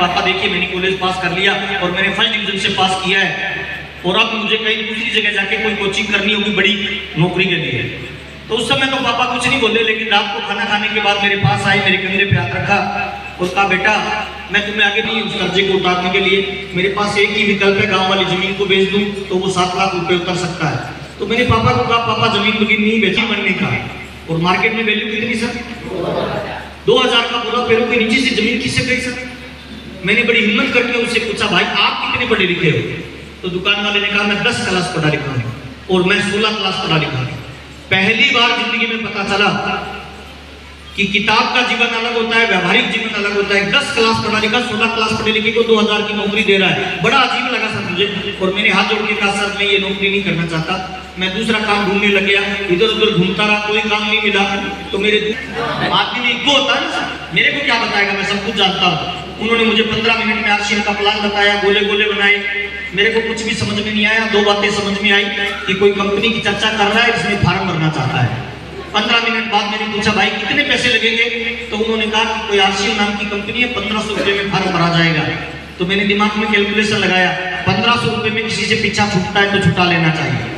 पापा देखिए मैंने कॉलेज पास कर लिया और मैंने फर्स्ट डिवीजन से पास किया है और अब मुझे कहीं दूसरी जगह जाके कोई कोचिंग करनी होगी बड़ी नौकरी के लिए। तो उस समय तो पापा कुछ नहीं बोले, लेकिन रात को खाना खाने के बाद मेरे पास आए, मेरे कंधे पे हाथ रखा और कहा बेटा मैं तुम्हें आगे नहीं उस कर्जे को उतारने के लिए, मेरे पास एक ही विकल्प है, गाँव वाली जमीन को बेच दूँ तो वो 7 लाख रुपए उतर सकता है। तो मैंने पापा को कहा पापा जमीन बगीन नहीं बेची बनने का, और मार्केट में वैल्यू कितनी सर 2000 का बोला, पैरों के नीचे से जमीन किससे बेच सकते। मैंने बड़ी हिम्मत करके उससे पूछा भाई आप कितने पढ़े लिखे हो? तो दुकान वाले ने कहा मैं 10 क्लास पढ़ा लिखा हूँ और मैं 16 क्लास पढ़ा लिखा हूँ। पहली बार जिंदगी में पता चला कि किताब का जीवन अलग होता है, व्यवहारिक जीवन अलग होता है। 10 क्लास पढ़ा लिखा 16 क्लास पढ़े लिखे को 2000 की नौकरी दे रहा है, बड़ा अजीब लगा सर मुझे। और मैंने हाथ जोड़ के कहा सर मैं ये नौकरी नहीं करना चाहता, मैं दूसरा काम ढूंढने लग गया। इधर उधर घूमता रहा, कोई काम नहीं मिला। तो मेरे आदमी में इगो होता है ना, मेरे को क्या बताएगा, मैं सब कुछ जानता हूँ। उन्होंने मुझे 15 मिनट में आरसीएम का प्लान बताया, गोले गोले बनाए, मेरे को कुछ भी समझ में नहीं आया। 2 बातें समझ में आई कि कोई कंपनी की चर्चा कर रहा है, इसमें फार्म भरना चाहता है। 15 मिनट बाद मैंने पूछा भाई कितने पैसे लगेंगे? तो उन्होंने कहा कि कोई आरसीएम नाम की कंपनी है, 1500 रुपये में फार्म भरा जाएगा। तो मैंने दिमाग में कैलकुलेशन लगाया, 1500 रुपये में किसी से पीछा छूटता है तो छुटा लेना चाहिए।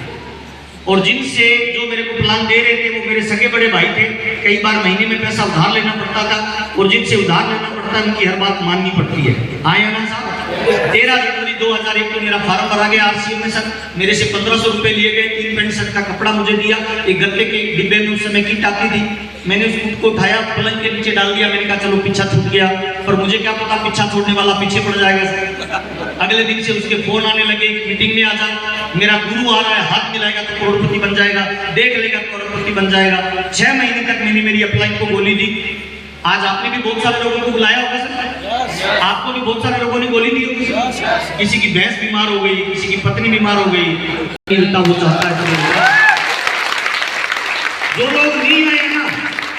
और जिनसे जो मेरे को प्लान दे रहे थे वो मेरे सगे बड़े भाई थे, कई बार महीने में पैसा उधार लेना पड़ता था, और जिनसे उधार लेना पड़ता है उनकी हर बात माननी पड़ती है। आया ना साहब? 13 जनवरी 2001 को मेरा फार्म भरा गया आरसीएम में सर। मेरे से 1500 रुपए लिए गए, 3 पैंट शर्ट का कपड़ा मुझे दिया, एक गत्ते के डिब्बे में उस समय किट आती थी, मैंने उस किट को उठाया, पलंग के नीचे डाल दिया। मैंने कहा चलो पीछा छूट गया, पर मुझे क्या पता पीछा छोड़ने वाला पीछे पड़ जाएगा सर। अगले दिन से उसके फोन आने लगे, मीटिंग में आ जा, मेरा गुरु आ रहा है, हाथ मिलाएगा तो करोड़पति बन जाएगा, देख लेगा करोड़पति बन जाएगा। 6 महीने तक मैंने मेरी अपलाइन को गोली दी। आज आपने भी बहुत सारे लोगों को बुलाया होगा सर, आपको भी बहुत सारे लोगों ने गोली दी होगी। किसी की भैंस बीमार हो गई, किसी की पत्नी बीमार हो गई, वो चाहता है जो लोग नहीं आए ना,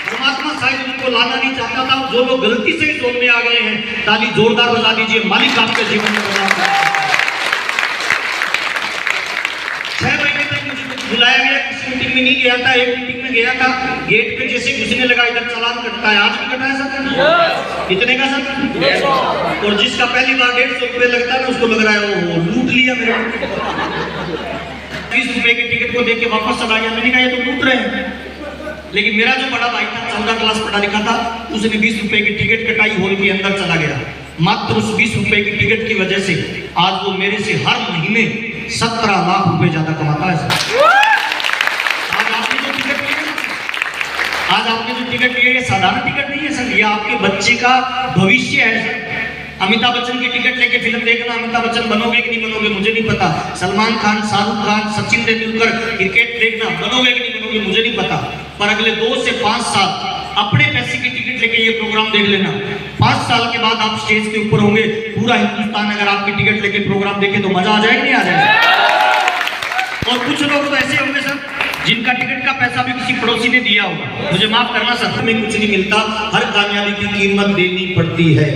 परमात्मा शायद उनको लाना नहीं चाहता था। जो लोग गलती से जोन में आ गए हैं, ताली जोरदार बजा दीजिए, मालिक आपके जीवन में बना। 6 महीने तक मुझे बुलाया गया, किसी मीटिंग में नहीं गया था। एक मीटिंग में गया था, गेट पे जैसे घुसने लगा इधर चालान कटता है, आज भी कटा है सर। कितने का सर? 150। और जिसका पहली बार 150 रुपए लगता है ना, उसको लग रहा है वो लूट लिया मेरे को। 20 रुपए के टिकट को देख के वापस चला गया। मैंने कहा ये तो लूट रहे हैं। लेकिन मेरा जो बड़ा भाई था, 14 क्लास पढ़ा लिखा था, उसने 20 रुपए की टिकट कटाई, हॉल के अंदर चला गया। मात्र उस 20 रुपए की टिकट की वजह से आज वो मेरे से हर महीने 17 लाख रुपए ज्यादा कमाता है सर। आज आपने जो टिकट लिया, ये साधारण टिकट नहीं है सर, ये आपके बच्चे का भविष्य है सर। अमिताभ बच्चन की टिकट लेके फिल्म देखना, अमिताभ बच्चन बनोगे कि नहीं बनोगे मुझे नहीं पता। सलमान खान, शाहरुख खान, सचिन तेंदुलकर क्रिकेट देखना, बनोगे कि नहीं बनोगे मुझे नहीं पता। पर अगले 2 से 5 साल अपने पैसे की टिकट लेके ये प्रोग्राम देख लेना। 5 साल के बाद आप स्टेज के ऊपर होंगे, पूरा हिंदुस्तान अगर आपकी टिकट लेके प्रोग्राम देखे तो मजा आ जाएगा नहीं आ जाएगा। और कुछ लोग तो ऐसे होंगे सर जिनका टिकट का पैसा भी किसी पड़ोसी ने दिया होगा। मुझे माफ करना सर, में कुछ नहीं मिलता, हर कामयाबी की कीमत देनी पड़ती है।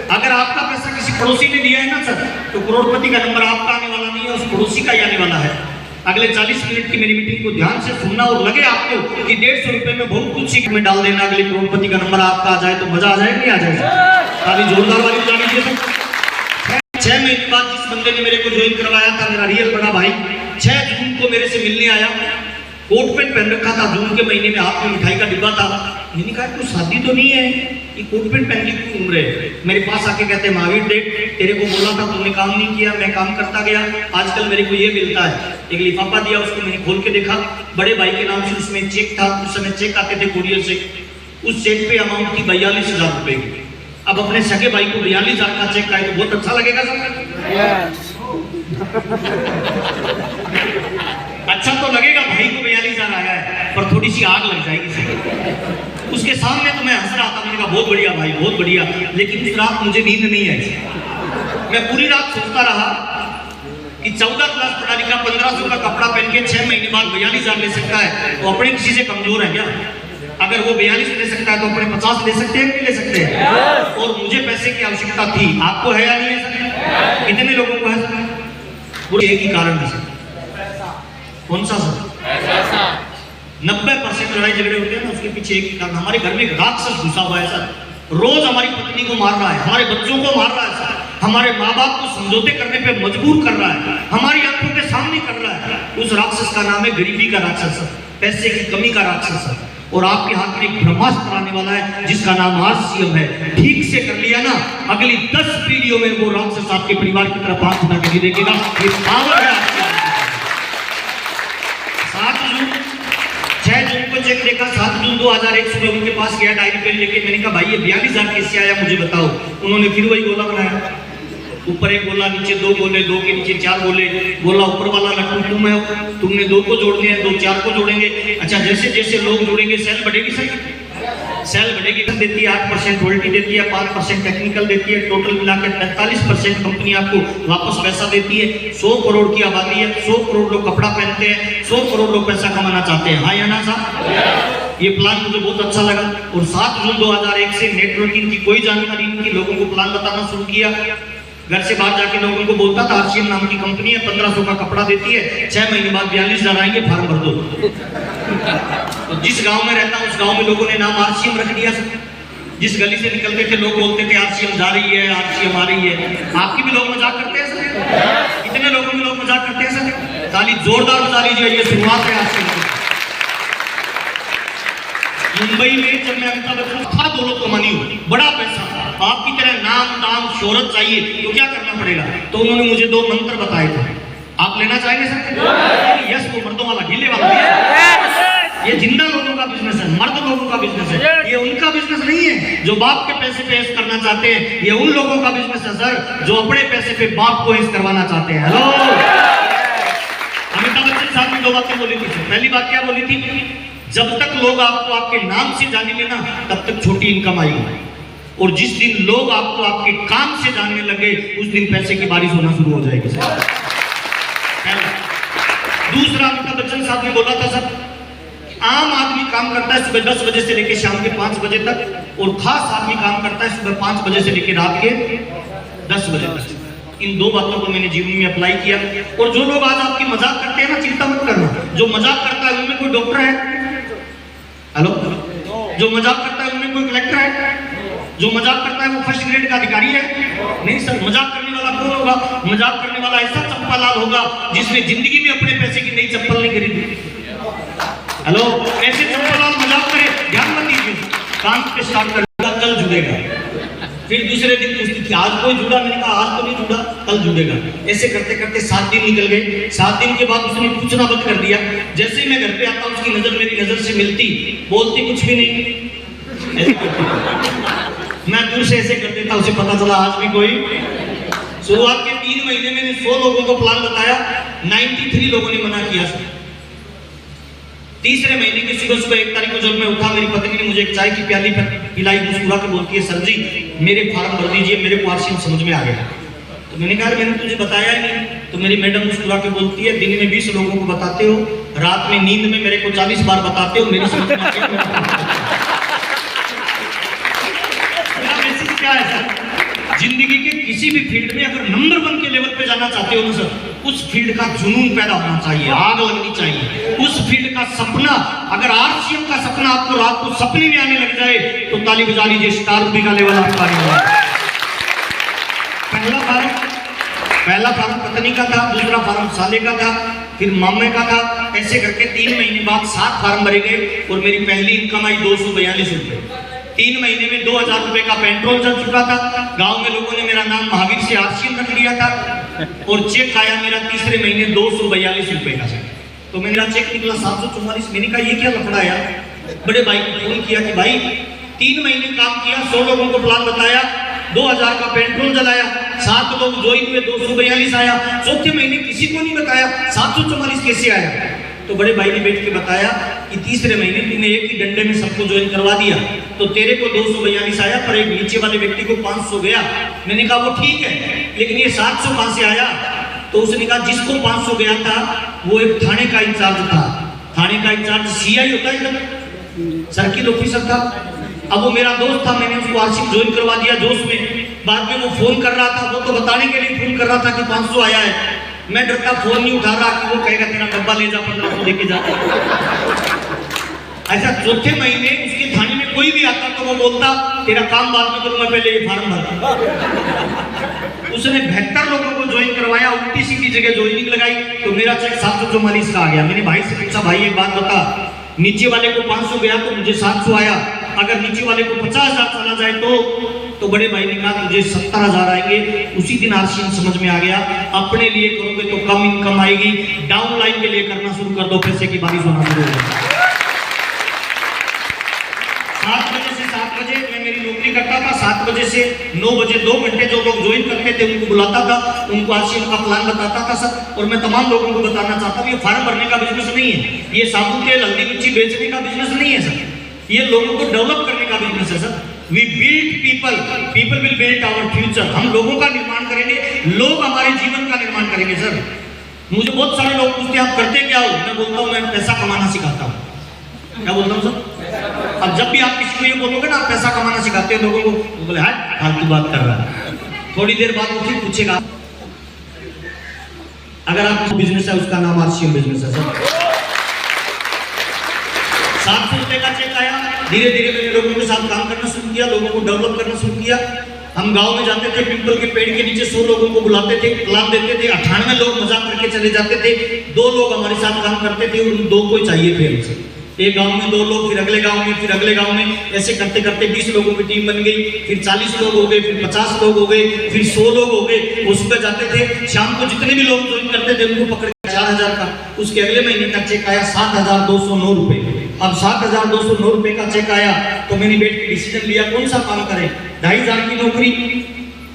अगर आपका पैसा किसी पड़ोसी ने दिया है ना सर, तो करोड़पति का नंबर आपका आने वाला नहीं है, उस पड़ोसी का ही आने वाला है। अगले 40 मिनट की मेरी मीटिंग को ध्यान से सुनना, और लगे आपको कि 150 रुपए में बहुत कुछ सीख में डाल देना, अगले करोड़पति का नंबर आपका आ जाए तो मजा आ जाए नहीं आ जाए। खाली जोरदार वाली जानी चाहिए। 6 महीने बाद जिस बंदे ने मेरे को ज्वाइन करवाया था, मेरा रियल बड़ा भाई, 6 जून को मेरे से मिलने आया। कोट पैंट पहन रखा था, जून के महीने में हाथ में मिठाई का डिब्बा था। मैंने कहा तू शादी तो नहीं है, ये कोट पैंट पहन के क्यों घूम रहे हैं? मेरे पास आके कहते हैं महावीर देख, तेरे को बोला था तुमने काम नहीं किया, मैं काम करता गया, आजकल मेरे को ये मिलता है। एक लिफाफा दिया, उसको मैंने खोल के देखा, बड़े भाई के नाम से उसमें चेक था। उस समय चेक आते थे कुरियर से, उस चेक पे अमाउंट थी 42,000 रुपए की। अब अपने सगे भाई को 42,000 का चेक आए तो बहुत अच्छा लगेगा सर। अच्छा तो लगेगा, भाई को 42,000 आया है, पर थोड़ी सी आग लग जाएगी सर। उसके सामने तो मैं हंस रहा था, मैंने कहा बहुत बढ़िया भाई बहुत बढ़िया। लेकिन उस रात मुझे नींद नहीं आई। मैं पूरी रात सोचता रहा कि 14 क्लास पढ़ा लिखा 1500 का कपड़ा पहन के 6 महीने बाद 42,000 ले सकता है, तो अपने किसी से कमजोर है क्या? अगर वो 42 ले सकता है तो अपने 50 ले सकते हैं कि नहीं ले सकते हैं? और मुझे पैसे की आवश्यकता थी, आपको है या नहीं है सर? कितने लोगों को है सर? एक ही कारण है सर। कौन सा सर? 90% लड़ाई झगड़े होते हैं ना, उसके पीछे एक ही कारण, हमारे घर में एक राक्षस घुसा हुआ है सर। रोज हमारी पत्नी को मार रहा है, हमारे बच्चों को मार रहा है सर, हमारे माँ बाप को समझौते करने पे मजबूर कर रहा है, हमारी आंखों के सामने कर रहा है। उस राक्षस का नाम है गरीबी का राक्षस, पैसे की कमी का राक्षस। और आपके हाथ में एक ब्रह्मास्त्र आने वाला है जिसका नाम आरसीएम है। ठीक से कर लिया ना, अगली 10 पीढ़ियों में वो राक्षस आपके परिवार की तरफ हाथ उठा के देखेगा। ये पावर है। 6 जून को चेक देखा, 7 जून 2001 सुबह उनके पास गया डायरी पेन लेके। मैंने कहा भाई ये 42,000 कैसे आया मुझे बताओ। उन्होंने फिर वही गोला बनाया, ऊपर एक गोला, नीचे 2 गोले, 2 के नीचे 4 गोले। गोला ऊपर वाला लट्टू तुम है, तुमने 2 को जोड़ने हैं, 2 4 को जोड़ेंगे। अच्छा, जैसे जैसे लोग जोड़ेंगे सेल बढ़ेगी सर, सेल बढ़ेगी। देती है 8% रॉयल्टी देती है, 5% टेक्निकल देती है, टोटल मिलाकर 45% कंपनी आपको वापस पैसा देती है। 100 करोड़ की आबादी है, 100 करोड़ लोग कपड़ा पहनते हैं, 100 करोड़ लोग पैसा कमाना चाहते हैं। हाँ या ना साहब? ये प्लान मुझे बहुत अच्छा लगा। और 7 जून 2001 से नेटवर्किंग की कोई जानकारी नहीं थी, लोगों को प्लान बताना शुरू किया। घर से बाहर जाके लोगों को बोलता था आरसीएम नाम की कंपनी है, 1500 का कपड़ा देती है, 6 महीने बाद 42,000 आएंगे, फार्म भर दो। तो जिस गांव में रहता हूं उस गांव में लोगों ने नाम आरसीएम रख दिया सर। जिस गली से निकलते थे लोग बोलते थे आरसीएम जा रही है, आरसीएम आ रही है। आपकी भी लोग मजाक करते हैं सर? कितने लोगों के लोग मजाक करते हैं सर? ताली जोरदार बजा लीजिए, ये शुरुआत है आरसीएम की। मुंबई में जब मैं अमिताभ बच्चन था, दौलत कमानी हो, बड़ा पैसा, आपकी तरह नाम दाम शोहरत चाहिए तो क्या करना पड़ेगा? तो उन्होंने मुझे 2 मंत्र बताए थे। आप लेना चाहेंगे सर? यस, वो मर्दों वाला, ढीले वाला। ये जिंदा लोगों का बिजनेस है, मर्द लोगों का बिजनेस है। ये उनका बिजनेस नहीं है जो बाप के पैसे पे ऐश करना चाहते हैं, ये उन लोगों का बिजनेस है सर जो अपने पैसे पे बाप को ऐश करवाना चाहते हैं। हेलो, अमिताभ बच्चन साहब ने 2 बातें बोली थी। पहली बात क्या बोली थी? जब तक लोग आपको आपके नाम से जानेंगे ना, तब तक छोटी इनकम आएगी, और जिस दिन लोग आपको आपके काम से जानने लगे उस दिन पैसे की बारिश होना शुरू हो जाएगी सर। दूसरा, अमिताभ बच्चन साहब ने बोला था सर, आम आदमी काम करता है सुबह 10 बजे से लेकर शाम के 5 बजे तक, और खास आदमी काम करता है सुबह 5 बजे से लेकर रात के 10 बजे तक। इन 2 बातों को मैंने जीवन में अप्लाई किया। और जो लोग आज आपकी मजाक करते हैं ना, चिंता मत करना। जो मजाक करता है उनमें कोई डॉक्टर है? हेलो, जो मजाक करता है उनमें कोई कलेक्टर है? जो मजाक करता है वो फर्स्ट ग्रेड का अधिकारी है? नहीं सर। मजाक करने वाला कौन होगा? मजाक करने वाला ऐसा चंपालाल होगा जिसने जिंदगी में अपने पैसे की नई चप्पल नहीं खरीदी। हेलो, ऐसे चंपालाल मजाक करे, ध्यान मत दीजिए। काम पे स्टार्ट करेगा, कल जुड़ेगा। फिर दूसरे दिन पूछती थी आज कोई जुड़ा? मैंने कहा आज तो नहीं जुड़ा, कल जुड़ेगा। ऐसे करते करते 7 दिन निकल गए। 7 दिन के बाद उसने पूछना बंद कर दिया। जैसे ही मैं घर पे आता उसकी नजर मेरी नजर से मिलती, बोलती कुछ भी नहीं। मैं दूर से ऐसे कर देता, उसे पता चला आज भी कोई। शुरुआत के 3 महीने मैंने 100 लोगों को प्लान बताया, 93 लोगों ने मना किया। तीसरे महीने की सुबह 1 तारीख को जब मैं उठा, मेरी पत्नी ने मुझे एक चाय की प्याली पिलाई, मुस्कुरा के बोलती है, सर जी मेरे फार्म भर दीजिए, मेरे को आरसीएम समझ में आ गया। तो मैंने कहा मैंने तुझे बताया ही नहीं। तो मेरी मैडम मुस्कुरा के बोलती है, दिन में 20 लोगों को बताते हो, रात में नींद में मेरे को 40 बार बताते हो, मेरी समझ में क्या है सर? जिंदगी के किसी भी फील्ड में अगर नंबर 1 के लेवल पे जाना चाहते हो ना सर, उस फील्ड का जुनून पैदा होना चाहिए, आग लगनी चाहिए। उस फील्ड का सपना, अगर आरसीएम का सपना आपको रात को सपने में आने लग जाए तो ताली बजा लीजिए, स्टार बी का लेवल आपका नहीं होगा। पहला फार्म पत्नी का था, दूसरा फार्म साले का था, फिर मामे का था। ऐसे करके 3 महीने बाद 7 फार्म भरे गए और मेरी पहली इनकम आई 242 रुपए। 3 महीने में 2000 रुपए का पेट्रोल चल चुका था। गांव में लोगों ने मेरा नाम महावीर से आरसीएम रख लिया था, और चेक आया मेरा तीसरे महीने 242 रुपए का। तो मेरा चेक निकला 744। मैंने कहा ये क्या लफड़ा है यार? बड़े भाई को फोन किया कि भाई 3 महीने काम किया, 100 लोगों को प्लान बताया, 2000 का पेट्रोल जलाया, 7 लोग ज्वाइन हुए, 242 आया। चौथे महीने किसी को नहीं बताया, 744 कैसे आया? तो बड़े भाई ने बैठ के बताया कि तीसरे महीने तूने एक ही डंडे में सबको ज्वाइन करवा दिया, तो तेरे को 242 आया, पर एक नीचे वाले व्यक्ति को 500 गया। मैंने कहा वो ठीक है, लेकिन ये 700 कहां से आया? तो उसने कहा जिसको 500 गया था वो एक थाने का इंचार्ज था। थाने का इंचार्ज सीआई होता है, सर्किल ऑफिसर था। अब वो मेरा दोस्त था, मैंने उसको आरसीएम ज्वाइन करवा दिया जोश में। बाद में वो फोन कर रहा था, वो तो बताने के लिए फोन कर रहा था कि 500 आया है। मैं डरता फोन नहीं उठा रहा कि वो कहेगा तेरा डब्बा ले जा, 1500 लेके जा। ऐसा चौथे महीने उसके थाने में कोई भी आता तो वो बोलता तेरा काम बाद में करूंगा, पहले ये फार्म भर। उसने 72 लोगों को ज्वाइन करवाया, उल्टी सीधी जगह ज्वाइनिंग लगाई, तो मेरा चेक 744 का आ गया। मैंने भाई से पूछा, भाई एक बात बता, नीचे वाले को 500 गया तो मुझे 700 आया, अगर नीचे वाले को 50,000 चला जाए तो बड़े भाई ने कहा तुझे 70,000 आएंगे। उसी दिन आरसीएम समझ में आ गया, अपने लिए करोगे तो कम इनकम आएगी, डाउन लाइन के लिए करना शुरू कर दो, पैसे की बारिश होना शुरू हो जाएगी। 7 बजे से 7 बजे मैं मेरी नौकरी करता था, 7 बजे से 9 बजे 2 घंटे जो लोग ज्वाइन करते थे उनको बुलाता था, उनको आरसीएम का प्लान बताता था सर। और मैं तमाम लोगों को बताना चाहता हूँ, ये फार्म भरने का बिजनेस नहीं है, ये साबुन तेल हल्दी मिर्ची बेचने का बिजनेस नहीं है सर, ये लोगों को डेवलप करने का बिजनेस है sir. We build people, people will build our future. हम लोगों का निर्माण करेंगे, लोग हमारे जीवन का निर्माण करेंगे सर। मुझे बहुत सारे लोग पूछते हैं आप करते क्या हो, मैं बोलता हूँ मैं पैसा कमाना सिखाता हूँ। क्या बोलता हूँ सर? अब जब भी आप किसी को ये बोलोगे ना आप पैसा कमाना सिखाते हैं लोगों को, तो बोले हाँ फालतू बात कर रहा है। थोड़ी देर बाद वो फिर पूछेगा, अगर आपका बिजनेस है उसका नाम आरसीएम बिजनेस है सर। 700 रुपए का चेक आया, धीरे धीरे मैंने लोगों के साथ काम करना शुरू किया, लोगों को डेवलप करना शुरू किया। हम गांव में जाते थे, पीपल के पेड़ के नीचे 100 लोगों को बुलाते थे, प्लान देते थे, 98 लोग मजाक करके चले जाते थे। 2 लोग हमारे साथ काम करते थे, उन 2 को चाहिए थे हमसे। एक गांव में 2 लोग, फिर अगले गांव में, फिर अगले गांव में, ऐसे करते करते 20 लोगों की टीम बन गई, फिर 40 लोग हो गए, फिर 50 लोग हो गए, फिर 100 लोग हो गए। वो सुबह जाते थे, शाम को जितने भी लोग ज्वाइन करते थे उनको पकड़ 4,000 का, उसके अगले महीने का चेक आया 7,209 रुपए। अब 7,209 रुपए का चेक आया तो मैंने बैठ के डिसीजन लिया कौन सा काम करें। 2,500 की नौकरी,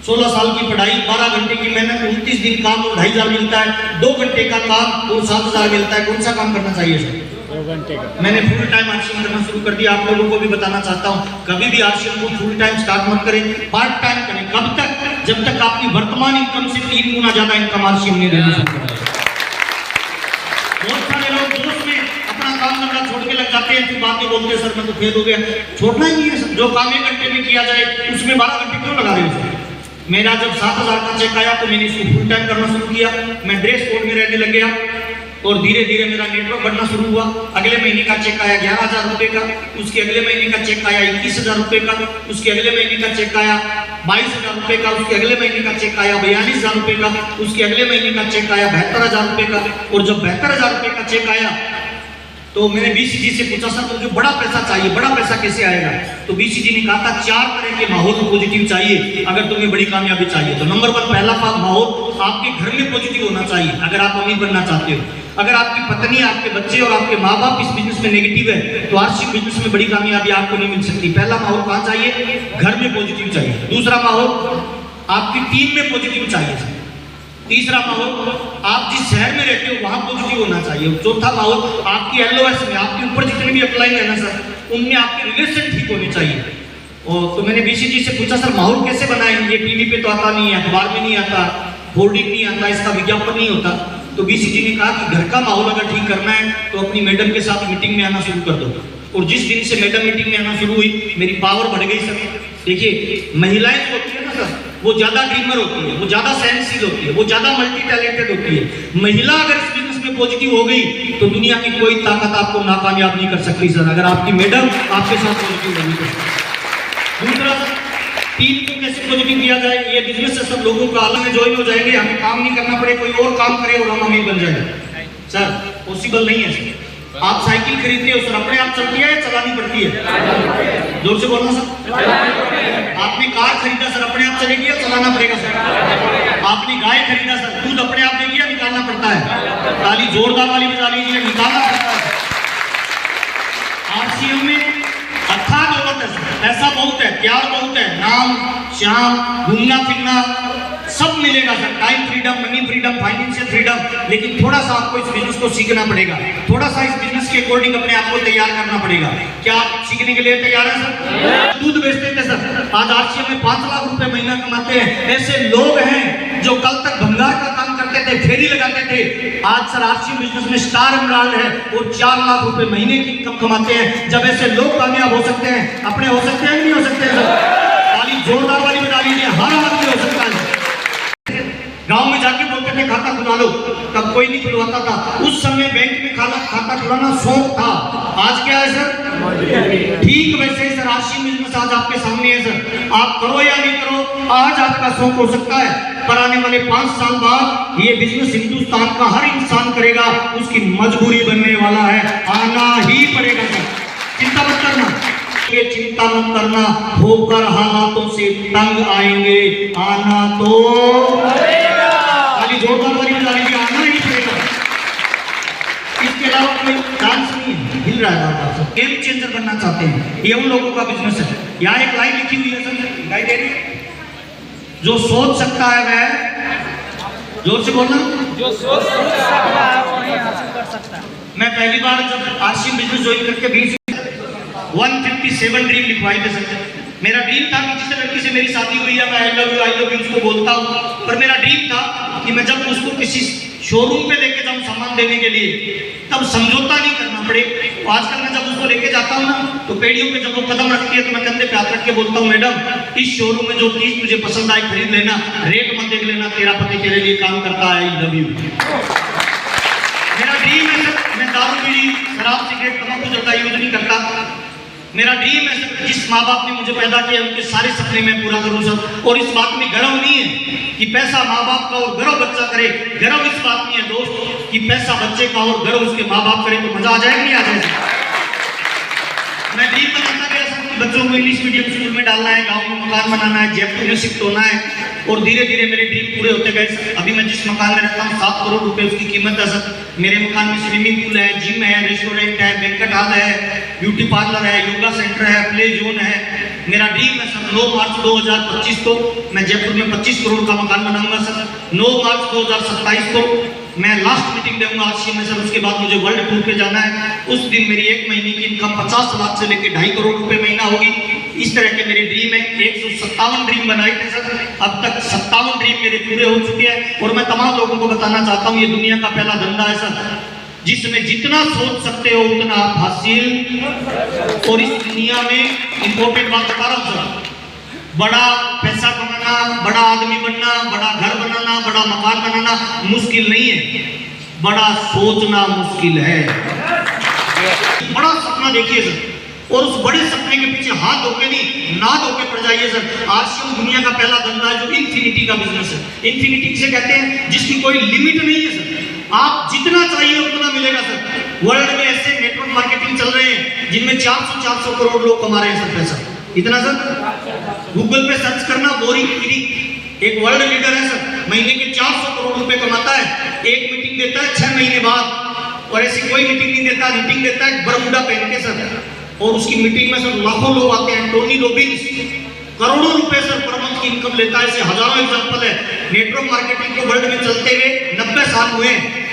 16 साल की पढ़ाई, 12 घंटे की मेहनत, 29 दिन काम और 2,500 मिलता है, 2 घंटे का काम और 7,000 मिलता है, कौन सा काम करना चाहिए सर? 2 घंटे का। मैंने फुल टाइम आरसीएम करना शुरू कर दिया। आप लोगों को भी बताना चाहता हूँ, कभी भी आरसीएम को फुल टाइम स्टार्ट मत करें, पार्ट टाइम करें। कब तक? जब तक आपकी वर्तमान इनकम से 3 गुना ज्यादा इनकम आरसीएम नहीं देना शुरू करें। बहुत सारे लोग जोश में अपना काम करना छोड़ के लग जाते हैं, फिर बाद में बोलते हैं सर मैं तो फेल हो गया। छोड़ना ही नहीं है सर, जो काम 1 घंटे में किया जाए उसमें 12 घंटे क्यों लगा रहे हो? मेरा जब 7,000 का चेक आया तो मैंने इसको फुल टाइम करना शुरू किया। मैं ड्रेस कोड में रहने लग गया और धीरे धीरे मेरा नेटवर्क बढ़ना शुरू हुआ। अगले महीने का चेक आया 11,000 रुपए का, उसके अगले महीने का चेक आया 21,000 रुपए का, उसके अगले महीने का चेक आया 22,000 रुपए का, उसके अगले महीने का चेक आया 42,000 रुपए का, उसके अगले महीने का चेक आया 72,000 रुपए का। और जब 72,000 रुपए का चेक आया तो मैंने बीसीजी से पूछा सर मुझे बड़ा पैसा चाहिए, बड़ा पैसा कैसे आएगा? तो बीसीजी ने कहा था 4 तरह के माहौल पॉजिटिव चाहिए अगर तुम्हें बड़ी कामयाबी चाहिए। तो नंबर 1 पहला माहौल आपके घर में पॉजिटिव होना चाहिए अगर आप अमीर बनना चाहते हो। अगर आपकी पत्नी, आपके बच्चे और आपके माँ बाप इस बिजनेस में नेगेटिव है तो आरसीएम बिजनेस में बड़ी कामयाबी आपको नहीं मिल सकती। पहला माहौल कहाँ चाहिए? घर में पॉजिटिव चाहिए। दूसरा माहौल आपकी टीम में पॉजिटिव चाहिए। तीसरा माहौल आप जिस शहर में रहते हो वहां पॉजिटिव होना चाहिए। चौथा माहौल आपकी एलओएस में, आपके ऊपर जितने भी अपलाइन है ना सर, उनमें आपके रिलेशन ठीक होने चाहिए। और तो मैंने बीसीजी से पूछा सर माहौल कैसे बनाएं? ये टीवी पे तो आता नहीं है, अखबार में नहीं आता, होर्डिंग नहीं आता, इसका विज्ञापन नहीं होता। तो बीसीजी ने कहा कि घर का माहौल अगर ठीक करना है तो अपनी मैडम के साथ मीटिंग में आना शुरू कर दो। और जिस दिन से मैडम मीटिंग में आना शुरू हुई मेरी पावर बढ़ गई सर। देखिए महिलाएं जो होती है ना सर, वो ज्यादा ड्रीमर होती है, वो ज्यादा सहनशील होती है, वो ज्यादा मल्टी टैलेंटेड होती है। महिला अगर इस बिजनेस में पॉजिटिव हो गई तो दुनिया की कोई ताकत आपको नाकामयाब नहीं कर सकती सर, अगर आपकी मैडम आपके साथ पॉजिटिव नहीं कर सकती। दूसरा टीम को कैसे पॉजिटिव किया जाए? ये बिजनेस से सब लोगों का अलग में ज्वाइन हो जाएंगे, हमें काम नहीं करना पड़े, कोई और काम करे और हम अमीर बन जाए। सर पॉसिबल नहीं है सर। आप साइकिल खरीदते हो सर, अपने आप चलती है या चलानी पड़ती है? जोर से बोलना सर। आपने कार खरीदा सर, अपने आप चलेगी या चलाना पड़ेगा सर? आपने गाय खरीदा सर, दूध अपने आप देगी या निकालना पड़ता है? ताली जोरदार वाली बजा लीजिए, निकालना पड़ता है। आरसीएम में अथाह दौलत है सर, पैसा बहुत है, प्यार बहुत है, नाम शाम घूमना फिरना सब मिलेगा sir, time freedom, money freedom, financial freedom. लेकिन थोड़ा सा आपको इस बिजनेस को सीखना पड़ेगा, थोड़ा सा इस बिजनेस के अकॉर्डिंग अपने आप को तैयार करना पड़ेगा। क्या आप सीखने के लिए तैयार हैं सर? दूध बेचते थे सर, आज आरसीएम में 5 लाख रुपए महीना कमाते हैं। ऐसे लोग हैं जो कल तक भंगार का काम करते थे, फेरी लगाते थे, आज सर आरसीएम बिजनेस में स्टार एमराल्ड है और 4 लाख रुपए महीने की इनकम कमाते हैं। जब ऐसे लोग कामयाब हो सकते हैं, अपने हो सकते हैं नहीं हो सकते हैं सर? ताली जोरदार वाली बजा लीजिए, हर आदमी हो सकता है। गांव में जाके बोलते थे खाता खुला लो, तब कोई नहीं खुलवाता था। उस समय बैंक में खाता खुलाना शौक था, आज क्या है सर? ठीक वैसे ही सर आशिम बिजनेस आज आपके सामने है सर। आप करो या नहीं करो, आज आपका शौक हो सकता है, पर आने वाले 5 साल बाद ये बिजनेस हिंदुस्तान का हर इंसान करेगा, उसकी मजबूरी बनने वाला है, आना ही पड़ेगा सर। चिंता मत करना, ये चिंता मत करना, होकर हालातों से तंग आएंगे, आना तो खाली जोरदार वाली बजा लीजिए, आना ही पड़ेगा। इसके अलावा कोई चांस नहीं है, हिल रहा है आप गेम चेंजर बनना चाहते हैं, ये उन लोगों का बिजनेस है। यहाँ एक लाइन लिखी हुई है सर, दिखाई दे रही है, जो सोच सकता है वह, जोर से बोलना, जो सोच सकता है वही हासिल कर सकता है। मैं पहली बार जब आशिम बिजनेस ज्वाइन करके 157 ड्रीम लिखवाए थे सर। मेरा ड्रीम था कि जिस लड़की से मेरी शादी हुई है मैं आई लव यू उसको बोलता हूँ, पर मेरा ड्रीम था कि मैं जब उसको किसी शोरूम पे लेके जाऊँ सामान देने के लिए, तब समझौता नहीं करना पड़े। तो आजकल मैं जब उसको लेके जाता हूँ ना, तो पेड़ियों पे जब वो कदम रखती है तो मैं कंधे पे हाथ रख के बोलता हूँ, मैडम इस शोरूम में जो चीज तुझे पसंद आए खरीद लेना, रेट मत देख लेना, तेरा पति तेरे लिए काम करता है, आई लव यू। मेरा ड्रीम है सर, मैं दारू बीड़ी शराब सिगरेट तंबाकू जल्दा यूज नहीं करता। मेरा ड्रीम है सर, जिस माँ बाप ने मुझे पैदा किया उनके सारे सपने मैं पूरा करूँ सर। और इस बात में गर्व नहीं है कि पैसा माँ बाप का और गर्व बच्चा करे, गर्व इस बात में है दोस्त कि पैसा बच्चे का और गर्व उसके माँ बाप करे, तो मजा आ जाएगा नहीं आ जाएगा। मैं ड्रीम बनाता गया सर, बच्चों को इंग्लिश मीडियम स्कूल में डालना है, गाँव में मकान बनाना है, जयपुर में शिफ्ट होना है, और धीरे धीरे मेरे ड्रीम पूरे होते गए सर। अभी मैं जिस मकान में रहता हूँ 7 करोड़ रुपए उसकी कीमत है सर। मेरे मकान में स्विमिंग पूल है, जिम है, रेस्टोरेंट है, बैंक्वेट हॉल है, ब्यूटी पार्लर है, योगा सेंटर है, प्ले जोन है। मेरा ड्रीम है सर 9 मार्च 2025 को मैं जयपुर में 25 करोड़ का मकान बनाऊंगा सर। 9 मार्च 2027 को मैं लास्ट मीटिंग दूंगा आशिम में सर। उसके बाद मुझे वर्ल्ड टूर पे जाना है। उस दिन मेरी 1 महीने की इनकम 50 लाख से लेकर 2.5 करोड़ रुपए महीना होगी। इस तरह के मेरे ड्रीम है। 157 ड्रीम बनाए थे सर, अब तक 57 ड्रीम मेरे पूरे हो चुके हैं। और मैं तमाम लोगों को बताना चाहता हूँ, ये दुनिया का पहला धंधा है सर जिसमें जितना सोच सकते हो उतना आप हासिल। और इस दुनिया में इंपॉर्टेंट बात बता रहा हूँ सर, बड़ा पैसा कमाना, बड़ा आदमी बनना, बड़ा घर बनाना, बड़ा मकान बनाना मुश्किल नहीं है, बड़ा सोचना मुश्किल है। बड़ा सपना देखिए सर, और उस बड़े सपने के पीछे हाथ धोके नहीं नाद होके पड़ जाइए सर। आशिम दुनिया का पहला धंधा है जो इन्फिनिटी का बिजनेस है। इन्फिनिटी किसे कहते हैं? जिसकी कोई लिमिट नहीं है सर, आप जितना चाहिए उतना मिलेगा सर। वर्ल्ड में ऐसे नेटवर्क मार्केटिंग चल रहे हैं जिनमें 400 करोड़ लोग कमा रहे हैं सर पैसा। इतना सर, गूगल पे सर्च करना, बोरिंग गिरी एक वर्ल्ड लीडर है सर, महीने के 400 करोड़ रुपए कमाता है, एक मीटिंग देता है 6 महीने बाद, और ऐसी कोई मीटिंग नहीं देता, मीटिंग देता है बरमूडा पहन के सर, और उसकी मीटिंग में सर लाखों लोग आते हैं। टोनी रॉबिन्स करोड़ों रुपए सर पर मंथ की इनकम लेता है। ऐसे हजारों एग्जांपल है। नेटवर्क मार्केटिंग को वर्ल्ड में चलते हुए 90 साल हुए,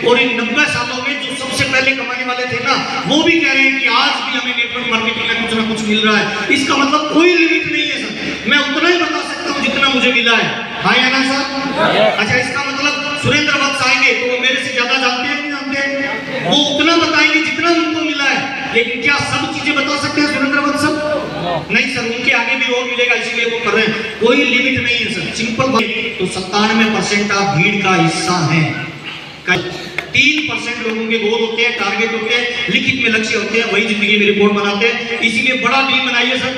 और इन 90 सालों में जो सबसे पहले कमाने वाले थे ना, वो भी कह रहे हैं कि आज भी हमें नेटवर्क मार्केटिंग में कुछ ना कुछ मिल रहा है। इसका मतलब कोई लिमिट नहीं है सर, मैं उतना ही बता सकता हूँ जितना मुझे मिला है। हाँ या ना सर? अच्छा, इसका मतलब सुरेंद्र वत्स आएंगे तो वो मेरे से ज्यादा जानते हैं, नहीं जानते? वो उतना बताएंगे जितना उनको मिला है, लेकिन क्या सब चीजें बता सकते हैं सुरेंद्र वत्स? नहीं सर, उनके आगे भी और मिलेगा, इसीलिए वो कर रहे हैं। कोई लिमिट नहीं है सर, सिंपल बात। तो 97% आप भीड़ का हिस्सा हैं। 3% लोगों के गोल होते हैं, टारगेट होते हैं, लिखित में लक्ष्य होते हैं, वही जिंदगी में रिपोर्ट बनाते हैं। इसीलिए बड़ा ड्रीम बनाइए सर।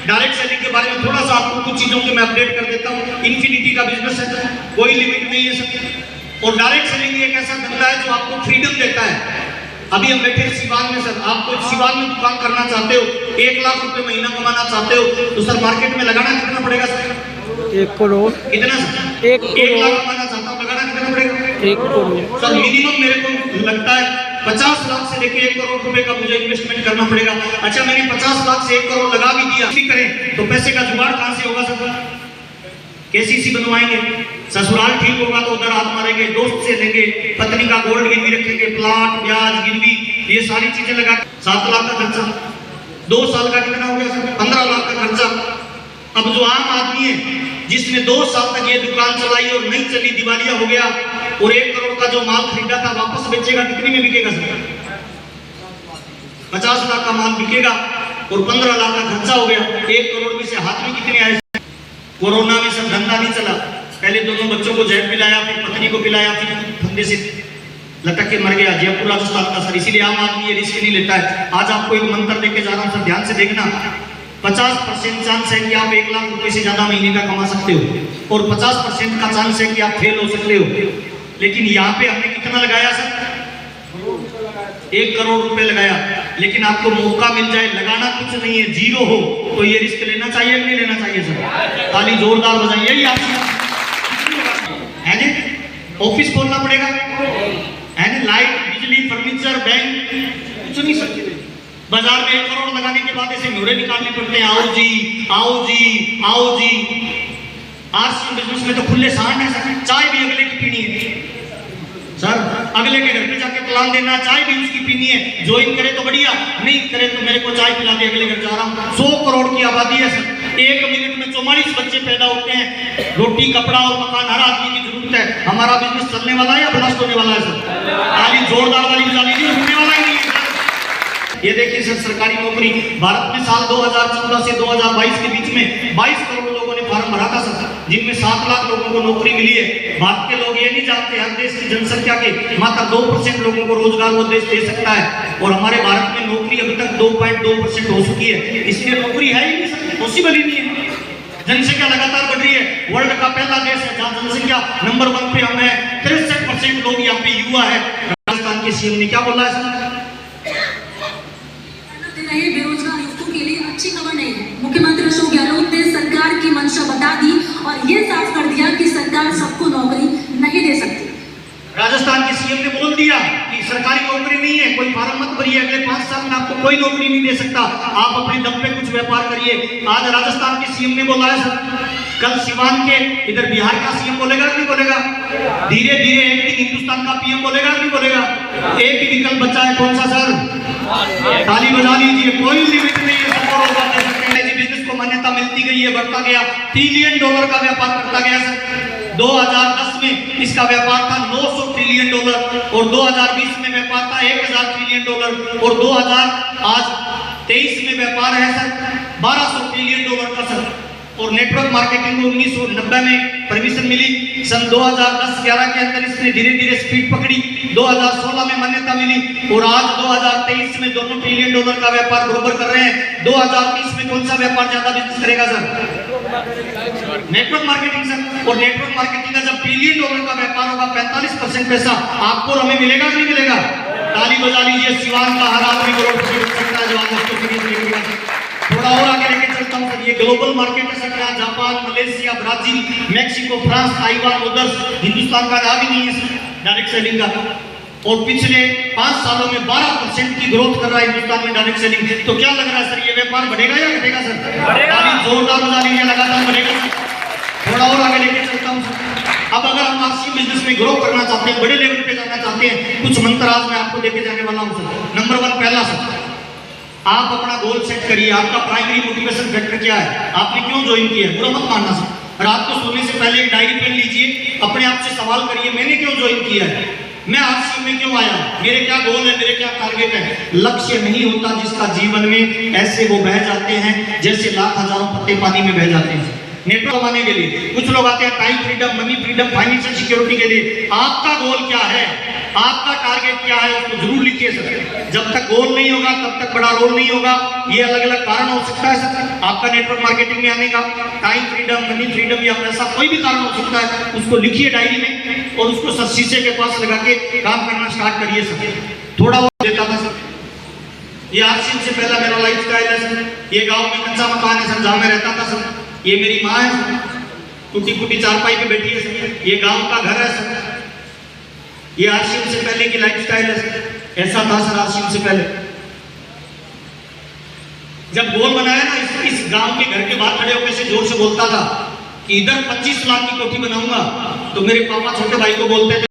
डायरेक्ट सेलिंग के बारे में थोड़ा सा आपको कुछ चीजों के मैं अपडेट कर देता हूँ। इन्फिनिटी का बिजनेस है, कोई लिमिट नहीं है सर। और डायरेक्ट सेलिंग एक ऐसा धंधा है जो आपको फ्रीडम देता है। अभी हम बैठे सिवान में सर, आपको सिवान में दुकान करना चाहते हो, 1 लाख रुपए महीना कमाना चाहते हो, तो सर मार्केट में लगाना कितना पड़ेगा सर? 1 करोड़। कितना सर? 1 लाख कमाना चाहता हूँ, लगाना कितना पड़ेगा? 1 करोड़ सर। मिनिमम मेरे को लगता है 50 लाख से लेके 1 करोड़ रुपए का मुझे इन्वेस्टमेंट करना पड़ेगा। अच्छा, मैंने 50 लाख से 1 करोड़ लगा भी दिया, भी करें तो पैसे का जुगाड़ कहाँ से होगा सर? केसीसी बनवाएंगे, ससुराल ठीक होगा तो उधर हाथ मारेंगे, दोस्त से लेंगे, पत्नी का गोल्ड गिरवी रखेंगे, प्लाट ब्याज गिरवी, ये सारी चीजें लगा 7 लाख का खर्चा। 2 साल का कितना हो गया सर? 15 लाख का खर्चा। अब जो आम आदमी है जिसने 2 साल तक ये दुकान चलाई और नहीं चली, दिवालिया हो गया, और 1 करोड़ का जो माल खरीदा था वापस बेचेगा, कितने में बिकेगा सर? 50 लाख का माल बिकेगा और 15 लाख का खर्चा हो गया। 1 करोड़ में से हाथ में कितने आए? कोरोना में सब धंधा नहीं चला, पहले दोनों बच्चों को जैब पिलाया, फिर पत्नी को पिलाया, फिर धंधे से लटक के मर गया, जयपुर राजस्थान का सर। इसीलिए आम आदमी ये रिस्क नहीं लेता है। आज आपको एक मंत्र देके जा रहा हूँ सर, ध्यान से देखना। 50% चांस है कि आप 1 लाख रुपए से ज्यादा महीने का कमा सकते हो, और 50% का चांस है कि आप फेल हो सकते हो। लेकिन यहाँ पे हमने कितना लगाया सर? 1 करोड़ रुपए लगाया। लेकिन आपको मौका मिल जाए, लगाना कुछ नहीं है, जीरो हो, तो ये रिस्क लेना चाहिए कि नहीं लेना चाहिए सर? ताली जोरदार बजाइए। यही आपकी है जी। ऑफिस खोलना पड़ेगा है ना, लाइट, बिजली, फर्नीचर, बैंक, कुछ नहीं सकते। बाजार में 1 करोड़ लगाने के बाद ऐसे म्योरे निकालने पड़ते हैं, आओ जी आओ जी आओ जी। आरसीएम बिजनेस में तो खुले सांड है सर। चाय भी अगले की पीनी है सर, अगले के घर पे जाके प्लान देना, चाय भी उसकी पीनी है। ज्वाइन करे तो बढ़िया, नहीं करे तो मेरे को चाय पिला दे, अगले घर जा रहा हूँ। 100 करोड़ की आबादी है सर, 1 मिनट में 44 बच्चे पैदा होते हैं। रोटी, कपड़ा और मकान हर आदमी की जरूरत है। हमारा बिजनेस चलने वाला है या ब्लास्ट होने वाला है सर? ताली जोरदार वाली बजा लीजिए, होने वाला ही नहीं है। ये देखिए सर, सरकारी नौकरी भारत में साल 2014 से 2022 के बीच में 22 करोड़ लोगों ने फॉर्म भरा था सर, जिनमें 7 लाख लोगों को नौकरी मिली है। भारत के लोग ये नहीं जानते, हर देश की जनसंख्या के मात्र 2% लोगों को रोजगार वो देश दे सकता है, और हमारे भारत में नौकरी अभी तक 2.2% हो चुकी है। इसलिए नौकरी है ही नहीं सर, पॉसिबल ही नहीं है। जनसंख्या लगातार बढ़ रही है। वर्ल्ड का पहला देश है जहाँ जनसंख्या नंबर 1 पे हम है। 63% लोग यहाँ पे युवा है। राजस्थान के सीएम ने क्या बोला है सर? बेरोजगार युवकों के लिए अच्छी खबर नहीं है। मुख्यमंत्री अशोक गहलोत ने सरकार की मंशा बता दी और ये साफ कर दिया कि सरकार सबको नौकरी नहीं दे सकती। राजस्थान के सीएम ने बोल दिया कि सरकारी नौकरी नहीं है, कोई फार्म मत भरिए, अगले 5 साल में आपको कोई नौकरी नहीं दे सकता, आप अपने दम पे कुछ व्यापार करिए। आज राजस्थान के सीएम ने बोला है सर। कल सिवान के इधर बिहार का सीएम बोलेगा नहीं बोलेगा? धीरे धीरे एक दिन हिंदुस्तान का पीएम बोलेगा नहीं बोलेगा? एक ही विकल्प बचा है, कौन सा सर? ताली बजा लीजिए। कोई लिमिट नहीं है, सबको रोजगार दे सकते हैं। बिजनेस को मान्यता मिलती गई है, बढ़ता गया, $1 ट्रिलियन का व्यापार करता गया सर। 2010 में इसका व्यापार था $900 ट्रिलियन, और 2020 में व्यापार था $1000 ट्रिलियन, और 2023 में व्यापार है सर $1200 ट्रिलियन का सर। और नेटवर्क मार्केटिंग को 1990 में परमिशन मिली। सन 2010-11 के अंदर इसने धीरे धीरे स्पीड पकड़ी। 2016 में मान्यता मिली, और आज 2023 में दोनों $1 ट्रिलियन का व्यापार बराबर कर रहे हैं। 2030 में कौन सा व्यापार ज्यादा बिजनेस करेगा सर? Network marketing sir. और नेटवर्क मार्केटिंग का जब $1 ट्रिलियन का व्यापार होगा, 45% पैसा आपको और हमें मिलेगा कि नहीं मिलेगा? ताली बजा लीजिए। सिवान का हर आदमी करोड़पति बन सकता है, जो आज थोड़ा और आगे लेके चलता हूं सर। ये ग्लोबल मार्केट है सर, यहाँ Japan, Malaysia, Brazil, Mexico, France, Taiwan, उधर हिंदुस्तान का आ भी नहीं है सर डायरेक्ट सेलिंग का। और पिछले 5 सालों में 12% की ग्रोथ कर रहा है हिंदुस्तान में डायरेक्ट सेलिंग। तो क्या लग रहा है सर, ये व्यापार बढ़ेगा या घटेगा सर? ताली जोरदार बजा लीजिए, लगातार बढ़ेगा सर। थोड़ा और आगे लेके चलता हूँ सर। अब अगर हम आरसीएम बिजनेस में ग्रो करना चाहते हैं, बड़े लेवल पे जाना चाहते हैं, कुछ मंत्र आज मैं आपको देके जाने वाला हूँ सर। नंबर 1 पहला सर, आप अपना गोल सेट करिए। आपका प्राइमरी मोटिवेशन फैक्टर क्या है? आपने क्यों ज्वाइन किया है? बुरा मत मानना सर। रात को सोने से पहले एक डायरी पेन लीजिए, अपने आप से सवाल करिए, मैंने क्यों ज्वाइन किया है? मैं आरसीएम में क्यों आया? मेरे क्या गोल है, मेरे क्या टारगेट है? लक्ष्य नहीं होता जिसका जीवन में, ऐसे वो बह जाते हैं जैसे लाख हजारों पत्ते पानी में बह जाते हैं। नेटवर्क कमाने के लिए कुछ लोग आते हैं time freedom, money freedom, financial security के लिए। आपका गोल क्या है, आपका टारगेट क्या है, उसको जरूर लिखिए सर। जब तक गोल नहीं होगा तब तक बड़ा रोल नहीं होगा। ये अलग अलग कारण हो सकता है सर आपका नेटवर्क मार्केटिंग में आने का। टाइम फ्रीडम, मनी फ्रीडम या पैसा, कोई भी कारण हो सकता है, उसको लिखिए डायरी में, और उसको सर शीशे के पास लगा के काम करना स्टार्ट करिए सर। थोड़ा और देता था सर। ये आरसीएम से पहला मेरा लाइफ स्टाइल है सर। ये गाँव में कच्चा मकान है सर, जहाँ मैं रहता था सर। ये मेरी माँ है सर, टूटी फूटी चारपाई पे बैठी है सर। ये गांव का घर है सर। ये आरसीएम से पहले की लाइफस्टाइल है सर। ऐसा था सर आरसीएम से पहले। जब गोल बनाया ना, इस गांव के घर के बाहर खड़े होकर से जोर से बोलता था कि इधर 25 लाख की कोठी बनाऊंगा, तो मेरे पापा छोटे भाई को बोलते थे